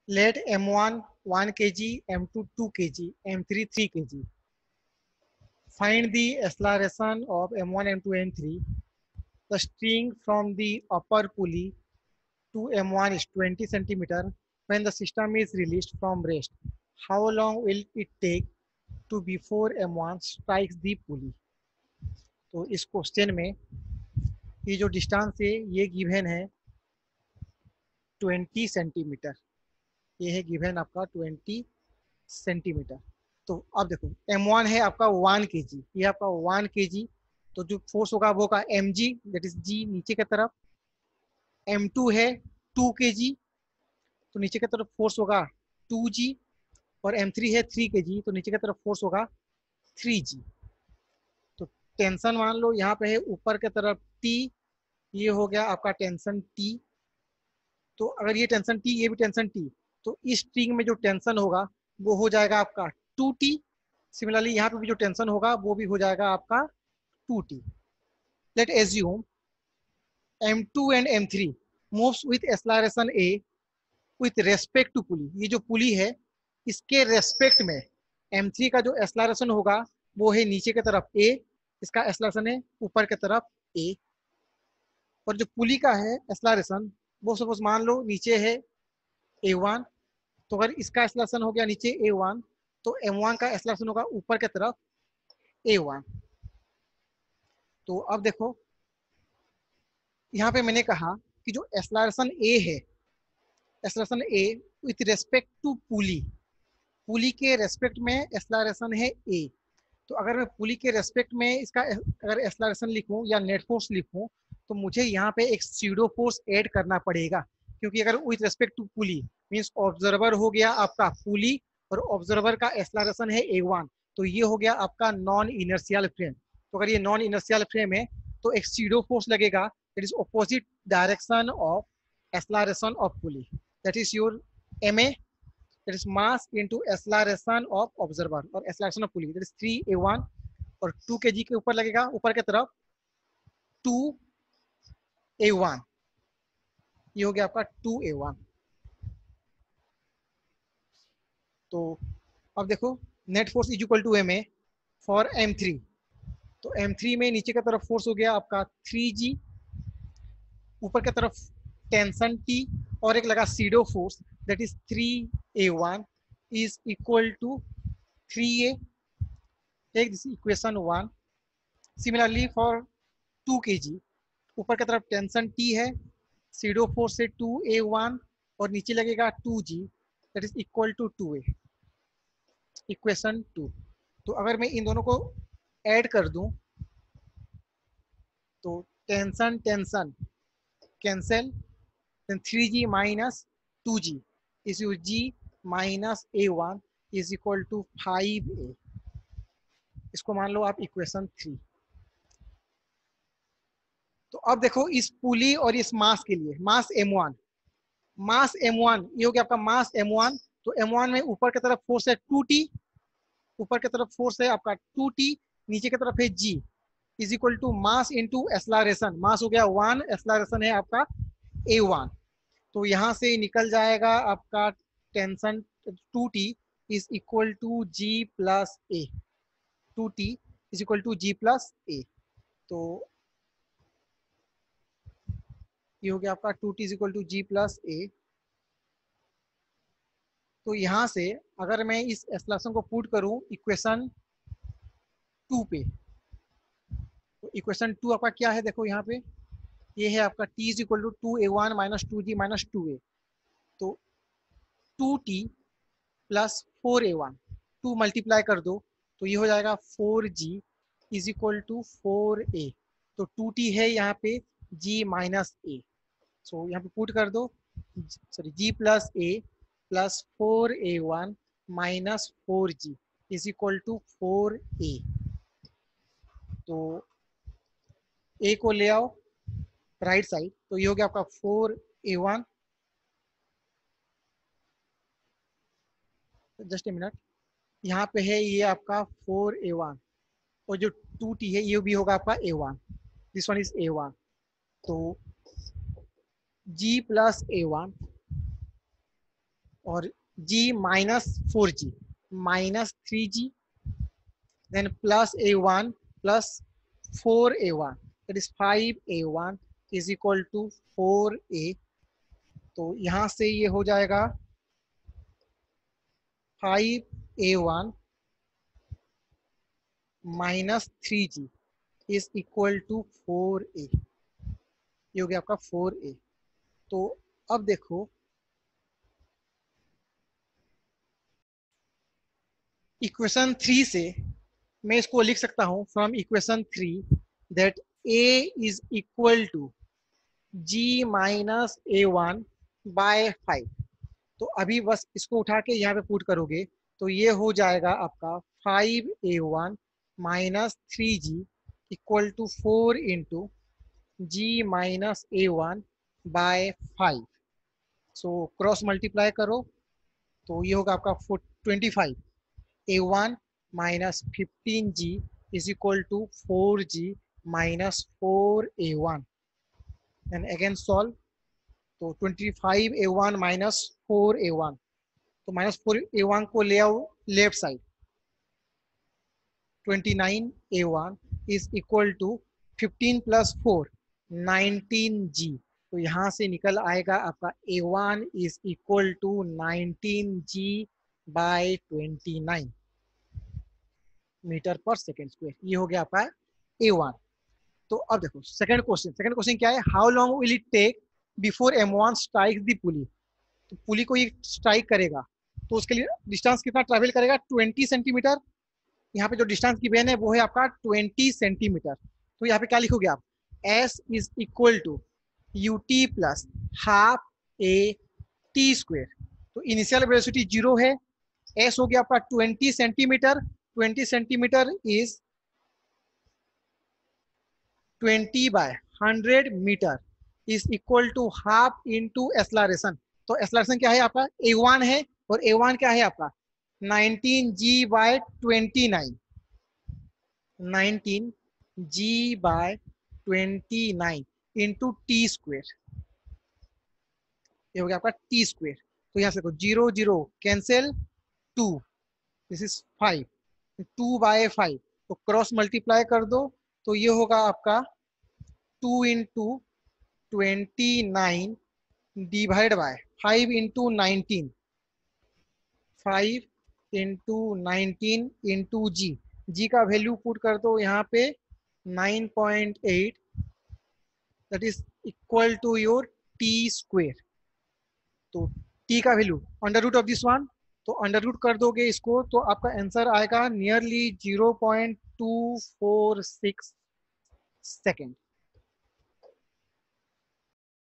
Let M1 1 kg, M2 2 kg, M3 3 kg. Find the acceleration of M1, M2, M3. The string from the upper pulley to M1 is 20 centimeter. When the system is released from rest, how long will it take to before M1 strikes the pulley? तो इस question में ये जो distance है ये given है 20 centimetre. ये है गिवन आपका 20 सेंटीमीटर। तो अब देखो M1 है आपका 1 kg, ये आपका 1 kg। तो जो फोर्स होगा वो होगा mg, दैट इज g नीचे की तरफ। M2 है 2 kg, तो नीचे की तरफ फोर्स होगा 2g। और M3 है 3 kg, तो नीचे की तरफ फोर्स होगा 3g। तो टेंशन मान लो यहाँ पे है ऊपर की तरफ T, ये हो गया आपका टेंशन T। तो अगर ये टेंशन T, ये भी टेंशन T, तो इस स्ट्रिंग में जो टेंशन होगा वो हो जाएगा आपका 2T। सिमिलरली यहाँ पे भी जो टेंशन होगा वो भी हो जाएगा आपका 2T। Let assume M2 and M3 moves with acceleration A with respect to pulley. ये जो पुली है इसके रेस्पेक्ट में M3 का जो एक्सेलरेशन होगा वो है नीचे की तरफ A, इसका एक्सेलरेशन है ऊपर की तरफ A। और जो पुली का है एक्सेलरेशन वो सपोज मान लो नीचे है A1, तो अगर इसका एक्सेलरेशन हो गया नीचे A1, तो M1 का एक्सेलरेशन होगा ऊपर की तरफ A1। तो अब देखो यहाँ पे मैंने कहा कि जो एक्सेलरेशन A है, acceleration A with respect to pulley, pulley के रेस्पेक्ट में एक्सेलरेशन है A। तो अगर मैं पुली के रेस्पेक्ट में इसका अगर एक्सेलरेशन लिखूं या नेट फोर्स लिखूं, तो मुझे यहाँ पे एक सीडो फोर्स ऐड करना पड़ेगा। क्योंकि अगर with respect to pulley means observer हो गया आपका पुली और ऑब्जर्वर का एक्सेलरेशन है A1, तो ये हो गया आपका नॉन इनर्शियल फ्रेम। तो अगर ये नॉन इनर्शियल फ्रेम है तो एक सीडो फोर्स लगेगा, it is opposite direction of acceleration of pulley, that is your MA, that is mass into acceleration of observer और acceleration of pulley, that is 3A1। और 2 kg के ऊपर लगेगा ऊपर की तरफ 2A1, ये हो गया आपका 2A1। तो अब देखो net force is equal to MA for M3। तो M3 में नीचे की तरफ फोर्स हो गया आपका 3G, ऊपर की तरफ टेंशन T, और एक लगा pseudo force that is 3A1 is equal to 3A। Take this equation 1। Similarly for 2 kg, ऊपर की तरफ टेंशन T है, सीडो फोर्स से 2A1 और नीचे लगेगा 2G, that is equal to 2A। Equation 2। तो अगर मैं इन दोनों को ऐड कर दूं तो tension tension cancel, then 3G minus 2G is you G minus A1 is equal to 5A। इसको मान लो आप इक्वेशन 3। तो अब देखो इस पुली और इस मास के लिए, मास M1, मास M1 ये हो गया आपका मास M1। तो M1 में ऊपर की तरफ फोर्स है 2T, ऊपर की तरफ फोर्स है आपका 2T, नीचे की तरफ है G is equal to mass into acceleration. Mass हो गया 1, एक्सेलरेशन है आपका A1। तो यहाँ से निकल जाएगा आपका tension 2T is equal to G plus A। 2T is equal to G plus A। तो ये हो गया आपका 2T is equal to G plus A। तो यहाँ से अगर मैं इस एक्सेलरेशन को पुट करूं इक्वेशन 2 पे, तो इक्वेशन 2 आपका क्या है देखो यहाँ पे, ये है आपका T is equal to 2A1 minus 2G minus 2A। तो 2T प्लस 4A1, 2 मल्टीप्लाई कर दो तो ये हो जाएगा 4G is equal to 4A। तो 2T है यहाँ पे G माइनस A, सो यहाँ पे पुट कर दो, sorry G plus A plus 4A1 minus 4G is equal to 4A। तो A को ले आओ राइट साइड, तो ये हो गया आपका 4A1। जस्ट ए मिनट, यहाँ पे है ये आपका 4A1 और जो 2T है ये भी होगा आपका A1, this one is A1। तो G प्लस A1 और g -4g -3g, then plus a1 plus 4a1, that is 5a1 is equal to 4a। तो यहां से ये हो जाएगा 5a1 minus 3g is equal to 4a। ये हो गया आपका 4a। तो अब देखो इक्वेशन 3 से मैं इसको लिख सकता हूं, from equation 3 that a is equal to g minus a1 by 5। तो अभी बस इसको उठा के यहाँ पे पुट करोगे तो ये हो जाएगा आपका 5a1 minus 3g equal to 4 into g minus a1 by 5। So cross multiply करो तो ये होगा आपका 25 a1 minus 15g is equal to 4g minus 4a1। And again solve, तो 25a1 माइनस 4a1, तो माइनस 4a1 को ले आओ left side, 29a1 is equal to 15 plus 4 19g। तो यहाँ से निकल आएगा आपका a1 is equal to 19g by 29 metre per second square. ये हो गया आपका a1। तो अब देखो सेकंड क्वेश्चन क्या है, how long will it take before m1 strike the pulley. तो पुली को ये स्ट्राइक करेगा तो उसके लिए डिस्टेंस कितना ट्रैवल करेगा, 20 सेंटीमीटर। यहाँ पे जो डिस्टेंस गिवन है वो है आपका 20 सेंटीमीटर। तो यहाँ पे क्या लिखोगे आप, s is equal to ut plus half a t square. तो इनिशियल वेलोसिटी 0 है, s हो गया आपका 20 centimetre, 20 centimetre is 20 by 100 metre is equal to half into acceleration. तो एक्सलरेशन क्या है आपका a1 है, और a1 क्या है आपका 19g by 29, 19g by 29 into T square. ये हो गया आपका टी स्क्वेयर। तो यहाँ से 0 0 कैंसिल, 2 दिस इज 5, 2 बाय 5, तो क्रॉस मल्टीप्लाई कर दो तो ये होगा आपका 2 into 29 divide by 5 into 19, 5 into 19 into g का वैल्यू पुट कर दो यहाँ पे 9.8, that is equal to your T square. तो टी का value under root of this one, तो अंडर रूट कर दोगे इसको तो आपका आंसर आएगा नियरली 0.246 सेकेंड।